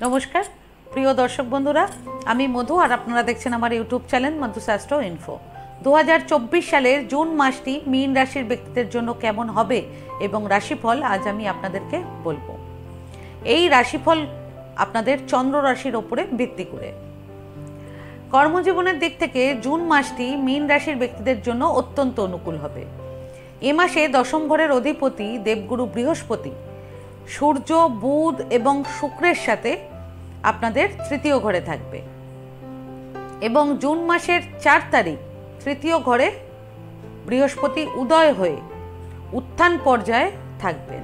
নমস্কার প্রিয় দর্শক বন্ধুরা, আমি মধু আর আপনারা দেখছেন আমার YouTube channel Madhu's astro info. 2024 সালের জুন মাসটি মীন রাশির ব্যক্তিদের জন্য কেমন হবে এবং রাশিফল আজ আমি আপনাদেরকে বলবো। এই রাশিফল আপনাদের চন্দ্র রাশির ওপরে ভিত্তি করে। কর্মজীবনের দিক থেকে জুন মাসটি মীন রাশির ব্যক্তিদের জন্য অত্যন্ত অনুকূল হবে। এ মাসে দশম ঘরের অধিপতি দেবগুরু বৃহস্পতি সূর্য, বুধ এবং শুক্রের সাথে আপনাদের তৃতীয় ঘরে থাকবে এবং জুন মাসের 4 তারিখ তৃতীয় ঘরে বৃহস্পতি উদয় হয়ে উত্থান পর্যায়ে থাকবেন।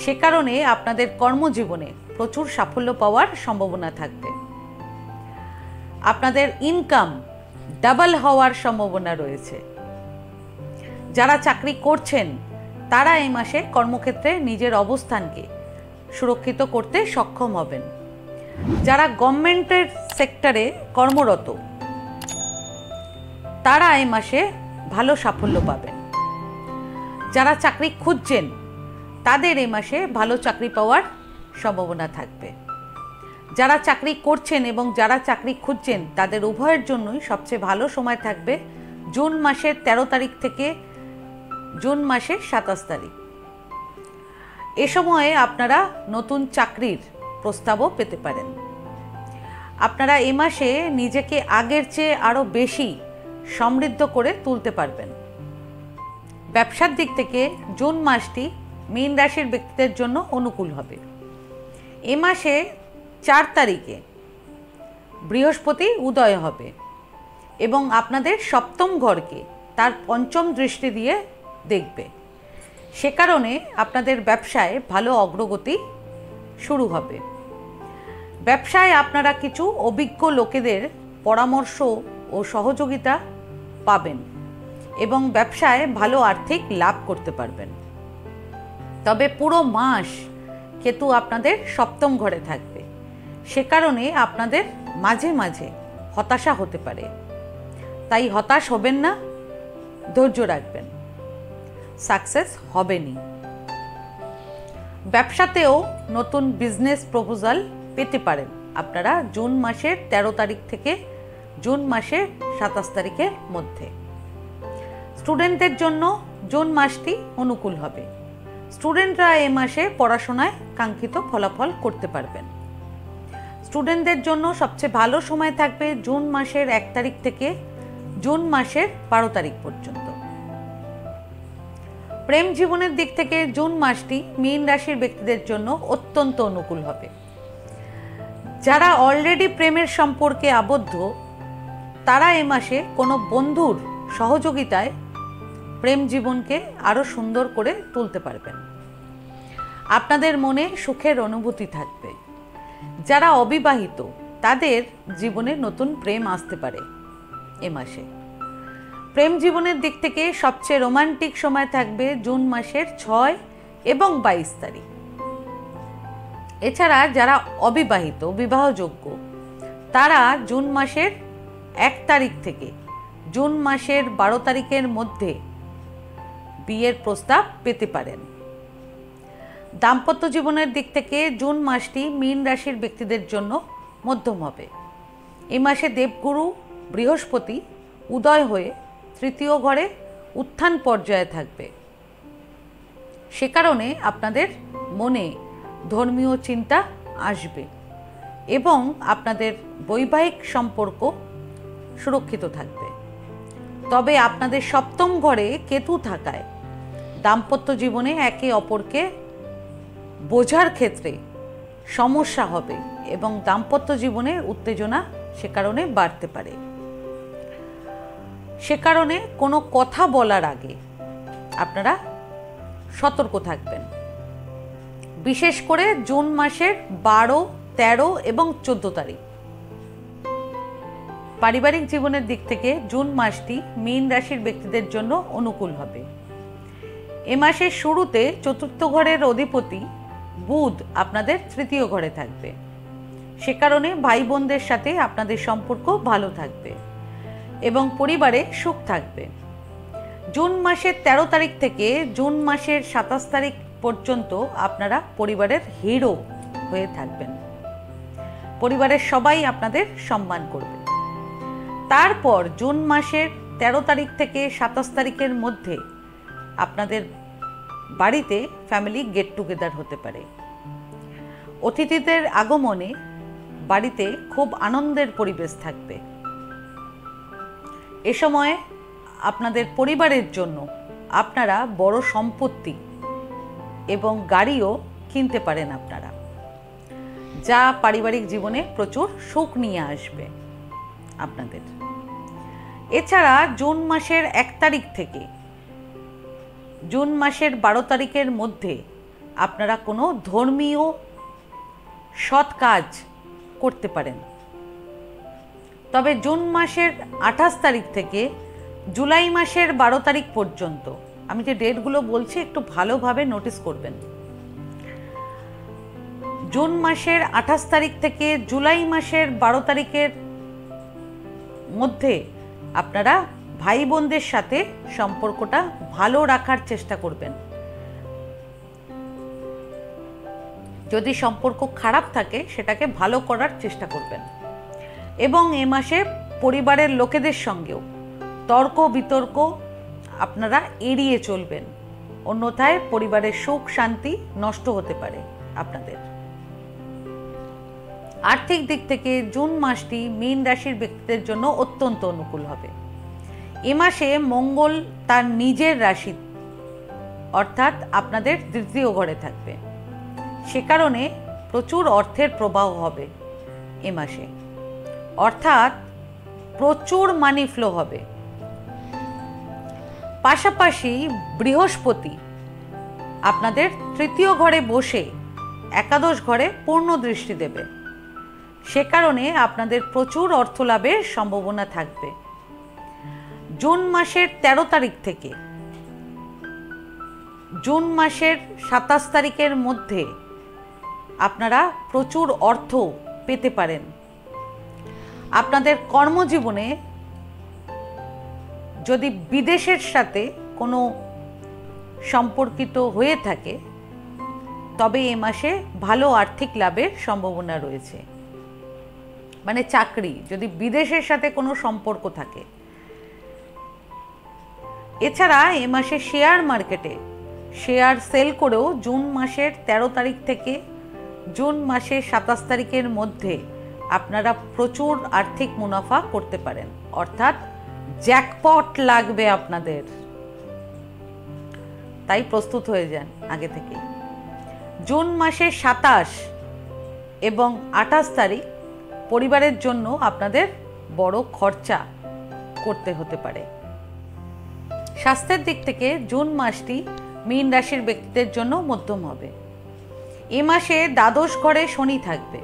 সে কারণে আপনাদের কর্মজীবনে প্রচুর সাফল্য পাওয়ার সম্ভাবনা থাকবে। আপনাদের ইনকাম ডাবল হওয়ার সম্ভাবনা রয়েছে। যারা চাকরি করছেন তারা এই মাসে কর্মক্ষেত্রে নিজের অবস্থানকে সুরক্ষিত করতে সক্ষম হবেন। যারা গভর্নমেন্টের সেক্টরে কর্মরত তারা এই মাসে ভালো সাফল্য পাবেন। যারা চাকরি খুঁজছেন তাদের এই মাসে ভালো চাকরি পাওয়ার সম্ভাবনা থাকবে। যারা চাকরি করছেন এবং যারা চাকরি খুঁজছেন তাদের উভয়ের জন্যই সবচেয়ে ভালো সময় থাকবে জুন মাসের 13 তারিখ থেকে জুন মাসের 27 তারিখ। এ সময়ে আপনারা নতুন চাকরির প্রস্তাবও পেতে পারেন। আপনারা এ মাসে নিজেকে আগের চেয়ে আরও বেশি সমৃদ্ধ করে তুলতে পারবেন। ব্যবসার দিক থেকে জুন মাসটি মীন রাশির ব্যক্তিদের জন্য অনুকূল হবে। এ মাসে 4 তারিখে বৃহস্পতি উদয় হবে এবং আপনাদের সপ্তম ঘরকে তার পঞ্চম দৃষ্টি দিয়ে দেখবে। সে কারণে আপনাদের ব্যবসায় ভালো অগ্রগতি শুরু হবে। ব্যবসায় আপনারা কিছু অভিজ্ঞ লোকেদের পরামর্শ ও সহযোগিতা পাবেন এবং ব্যবসায় ভালো আর্থিক লাভ করতে পারবেন। তবে পুরো মাস কেতু আপনাদের সপ্তম ঘরে থাকবে। সে কারণে আপনাদের মাঝে মাঝে হতাশা হতে পারে, তাই হতাশ হবেন না, ধৈর্য রাখবেন, সাকসেস হবেনই। ব্যবসাতেও নতুন বিজনেস প্রপোজাল পেতে পারেন আপনারা জুন মাসের 13 তারিখ থেকে জুন মাসের 27 তারিখের মধ্যে। স্টুডেন্টদের জন্য জুন মাসটি অনুকূল হবে। স্টুডেন্টরা এ মাসে পড়াশোনায় কাঙ্ক্ষিত ফলাফল করতে পারবেন। স্টুডেন্টদের জন্য সবচেয়ে ভালো সময় থাকবে জুন মাসের 1 তারিখ থেকে জুন মাসের 12 তারিখ পর্যন্ত। প্রেম জীবনের দিক থেকে জুন মাসটি মীন রাশির ব্যক্তিদের জন্য অত্যন্ত অনুকূল হবে। যারা অলরেডি প্রেমের সম্পর্কে আবদ্ধ তারা এ মাসে কোনো বন্ধুর সহযোগিতায় প্রেম জীবনকে আরও সুন্দর করে তুলতে পারবেন। আপনাদের মনে সুখের অনুভূতি থাকবে। যারা অবিবাহিত তাদের জীবনে নতুন প্রেম আসতে পারে এ মাসে। প্রেম জীবনের দিক থেকে সবচেয়ে রোমান্টিক সময় থাকবে জুন মাসের 6 এবং 22 তারিখ। এছাড়া যারা অবিবাহিত বিবাহযোগ্য তারা জুন মাসের 1 তারিখ থেকে জুন মাসের 12 তারিখের মধ্যে বিয়ের প্রস্তাব পেতে পারেন। দাম্পত্য জীবনের দিক থেকে জুন মাসটি মীন রাশির ব্যক্তিদের জন্য মধ্যম হবে। এই মাসে দেবগুরু বৃহস্পতি উদয় হয়ে তৃতীয় ঘরে উত্থান পর্যায়ে থাকবে। সে কারণে আপনাদের মনে ধর্মীয় চিন্তা আসবে এবং আপনাদের বৈবাহিক সম্পর্ক সুরক্ষিত থাকবে। তবে আপনাদের সপ্তম ঘরে কেতু থাকায় দাম্পত্য জীবনে একে অপরকে বোঝার ক্ষেত্রে সমস্যা হবে এবং দাম্পত্য জীবনের উত্তেজনা সে কারণে বাড়তে পারে। সে কারণে কোনো কথা বলার আগে আপনারা সতর্ক থাকবেন। বিশেষ করে জুন মাসের 12, 13 এবং 14 তারিখ। পারিবারিক জীবনের দিক থেকে জুন মাসটি মীন রাশির ব্যক্তিদের জন্য অনুকূল হবে। এ মাসের শুরুতে চতুর্থ ঘরের অধিপতি বুধ আপনাদের তৃতীয় ঘরে থাকবে। সে কারণে ভাই বোনদের সাথে আপনাদের সম্পর্ক ভালো থাকবে এবং পরিবারে সুখ থাকবে। জুন মাসের 13 তারিখ থেকে জুন মাসের 27 তারিখ পর্যন্ত আপনারা পরিবারের হিরো হয়ে থাকবেন। পরিবারের সবাই আপনাদের সম্মান করবে। তারপর জুন মাসের 13 তারিখ থেকে 27 তারিখের মধ্যে আপনাদের বাড়িতে ফ্যামিলি গেট টুগেদার হতে পারে। অতিথিদের আগমনে বাড়িতে খুব আনন্দের পরিবেশ থাকবে। এ সময় আপনাদের পরিবারের জন্য আপনারা বড় সম্পত্তি এবং গাড়িও কিনতে পারেন আপনারা, যা পারিবারিক জীবনে প্রচুর সুখ নিয়ে আসবে আপনাদের। এছাড়া জুন মাসের 1 তারিখ থেকে জুন মাসের 12 তারিখের মধ্যে আপনারা কোনো ধর্মীয় সৎ কাজ করতে পারেন। তবে জুন মাসের 28 তারিখ থেকে জুলাই মাসের 12 তারিখ পর্যন্ত, আমি যে ডেটগুলো বলছি একটু ভালোভাবে নোটিস করবেন। জুন মাসের 28 তারিখ থেকে জুলাই মাসের 12 তারিখের মধ্যে আপনারা ভাই বোনদের সাথে সম্পর্কটা ভালো রাখার চেষ্টা করবেন। যদি সম্পর্ক খারাপ থাকে সেটাকে ভালো করার চেষ্টা করবেন। এবং এ মাসে পরিবারের লোকেদের সঙ্গেও তর্ক বিতর্ক আপনারা এড়িয়ে চলবেন, অন্যথায় পরিবারের সুখ শান্তি নষ্ট হতে পারে আপনাদের। আর্থিক দিক থেকে জুন মাসটি মীন রাশির ব্যক্তিদের জন্য অত্যন্ত অনুকূল হবে। এ মাসে মঙ্গল তার নিজের রাশি অর্থাৎ আপনাদের 3য় ঘরে থাকবে, সে কারণে প্রচুর অর্থের প্রবাহ হবে এ মাসে, অর্থাৎ প্রচুর মানি ফ্লো হবে। পাশাপাশি বৃহস্পতি আপনাদের 3য় ঘরে বসে একাদশ ঘরে পূর্ণ দৃষ্টি দেবে, সে কারণে আপনাদের প্রচুর অর্থ লাভের সম্ভাবনা থাকবে। জুন মাসের 13 তারিখ থেকে জুন মাসের 27 তারিখের মধ্যে আপনারা প্রচুর অর্থ পেতে পারেন। আপনাদের কর্মজীবনে যদি বিদেশের সাথে কোনো সম্পর্কিত হয়ে থাকে তবে এ মাসে ভালো আর্থিক লাভের সম্ভাবনা রয়েছে। মানে চাকরি, যদি বিদেশের সাথে কোনো সম্পর্ক থাকে। এছাড়া এ মাসে শেয়ার মার্কেটে শেয়ার সেল করেও জুন মাসের 13 তারিখ থেকে জুন মাসের 27 তারিখের মধ্যে আপনারা প্রচুর আর্থিক মুনাফা করতে পারেন, অর্থাৎ জ্যাকপট লাগবে আপনাদের। তাই প্রস্তুত হয়ে যান আগে থেকে। জুন মাসের 27 এবং 28 তারিখ পরিবারের জন্য আপনাদের বড় খরচা করতে হতে পারে। স্বাস্থ্যের দিক থেকে জুন মাসটি মীন রাশির ব্যক্তিদের জন্য মধ্যম হবে। এ মাসে দ্বাদশ ঘরে শনি থাকবে,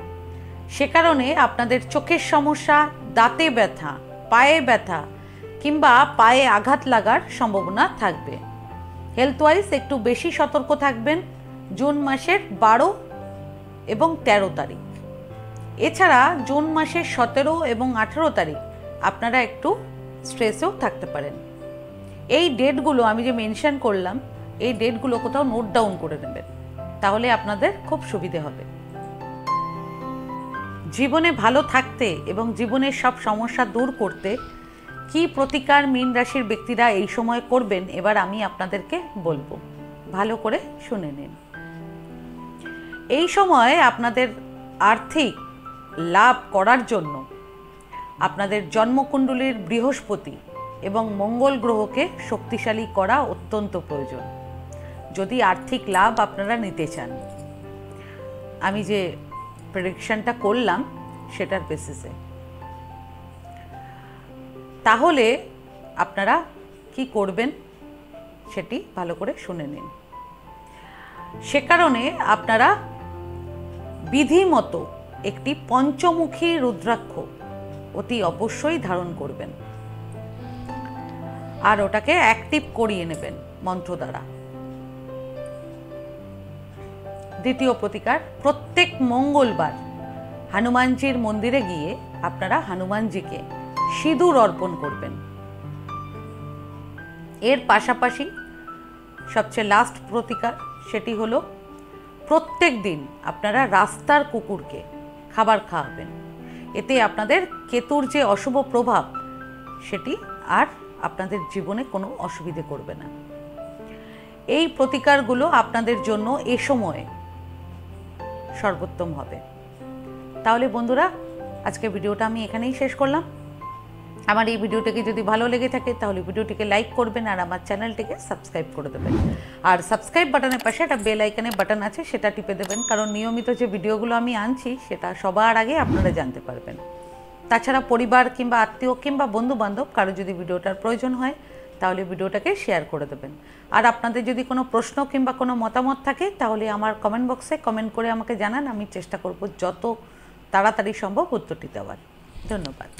সে কারণে আপনাদের চোখের সমস্যা, দাঁতে ব্যথা, পায়ে ব্যথা কিংবা পায়ে আঘাত লাগার সম্ভাবনা থাকবে। হেলথ ওয়াইজ একটু বেশি সতর্ক থাকবেন জুন মাসের 12 এবং 13 তারিখ। এছাড়া জুন মাসের 17 এবং 18 তারিখ আপনারা একটু স্ট্রেসেও থাকতে পারেন। এই ডেটগুলো আমি যে মেনশন করলাম, এই ডেটগুলো কোথাও নোট ডাউন করে নেবেন, তাহলে আপনাদের খুব সুবিধে হবে। জীবনে ভালো থাকতে এবং জীবনের সব সমস্যা দূর করতে কি প্রতিকার মীন রাশির ব্যক্তিরা এই সময় করবেন, এবার আমি আপনাদেরকে বলবো, ভালো করে শুনে নিন। এই সময় আপনাদের আর্থিক লাভ করার জন্য আপনাদের জন্মকুণ্ডলীর বৃহস্পতি এবং মঙ্গল গ্রহকে শক্তিশালী করা অত্যন্ত প্রয়োজন, যদি আর্থিক লাভ আপনারা নিতে চান। আমি যে প্রেডিকশনটা করলাম সেটার বেসিসে, তাহলে আপনারা কি করবেন সেটি ভালো করে শুনে নিন। সে কারণে আপনারা বিধিমতো একটি পঞ্চমুখী রুদ্রাক্ষ অতি অবশ্যই ধারণ করবেন আর ওটাকে অ্যাক্টিভ করিয়ে নেবেন মন্ত্র দ্বারা। দ্বিতীয় প্রতিকার, প্রত্যেক মঙ্গলবার হনুমানজির মন্দিরে গিয়ে আপনারা হনুমানজিকে সিঁদুর অর্পণ করবেন। এর পাশাপাশি সবচেয়ে লাস্ট প্রতিকার, সেটি হলো প্রত্যেক দিন আপনারা রাস্তার কুকুরকে খাবার খাওয়াবেন। এতে আপনাদের কেতুর যে অশুভ প্রভাব সেটি আর আপনাদের জীবনে কোনো অসুবিধে করবে না। এই প্রতিকারগুলো আপনাদের জন্য এ সময়ে সর্বোত্তম হবে। তাহলে বন্ধুরা, আজকে ভিডিওটা আমি এখানেই শেষ করলাম। আমার এই ভিডিওটিকে যদি ভালো লেগে থাকে তাহলে ভিডিওটিকে লাইক করবেন আর আমার চ্যানেলটিকে সাবস্ক্রাইব করে দেবেন। আর সাবস্ক্রাইব বাটনের পাশে একটা বেল আইকনের বাটন আছে, সেটা টিপে দেবেন, কারণ নিয়মিত যে ভিডিওগুলো আমি আনছি সেটা সবার আগে আপনারা জানতে পারবেন। তাছাড়া পরিবার কিংবা আত্মীয় কিংবা বন্ধুবান্ধব কারো যদি ভিডিওটার প্রয়োজন হয় তাহলে ভিডিওটাকে শেয়ার করে দেবেন। আর আপনাদের যদি কোনো প্রশ্ন কিংবা কোনো মতামত থাকে তাহলে আমার কমেন্ট বক্সে কমেন্ট করে আমাকে জানান। আমি চেষ্টা করব যত তাড়াতাড়ি সম্ভব উত্তরটি দেওয়ার। ধন্যবাদ।